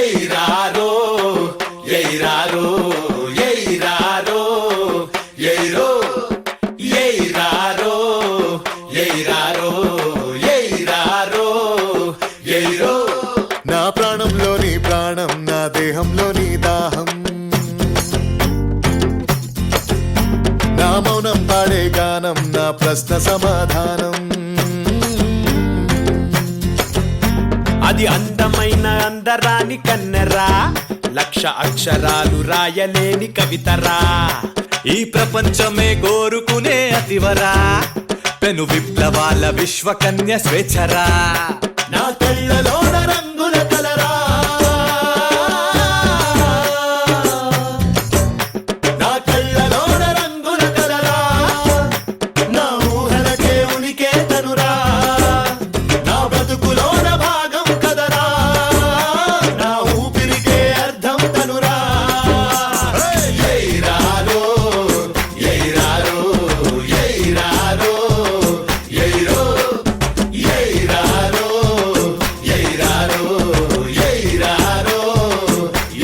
ఎయిరారో ఎయిరారో ఎయిరారో aero ఎయిరారో ఎయిరారో ఎయిరారో aero నా ప్రాణంలోని ప్రాణం నా దేహంలోని దాహం నా మౌనం పాడే గానం నా ప్రశ్న సమాధానం అది అందమైన అందరాని కన్నెరా లక్ష అక్షరాలు రాయలేని కవితరా ఈ ప్రపంచమే కోరుకునే అతివరా పెను విప్లవాల విశ్వకన్య స్వేచ్ఛరా నా కళ్ళలోన రంగుల కలరా నా కళ్ళలోన రంగుల కలరా నా ఊహలకే ఉనికే తనురా నా బతుకులోన భాగం కదరా నా ఊపిరికే అర్థం తనురా ఎయిరారో ఎయిరారో ఎయిరారో ఎయిరో ఎయిరారో ఎయిరారో ఎయిరారో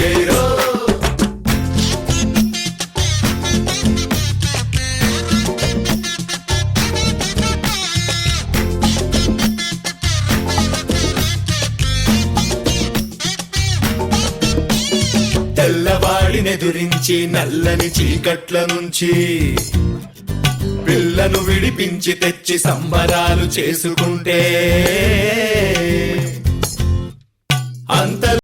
ఎయిరో తెల్లవాడినెదురించి నల్లని చీకట్ల నుంచి పిల్లను విడిపించి తెచ్చి సంబరాలు చేసుకుంటే అంత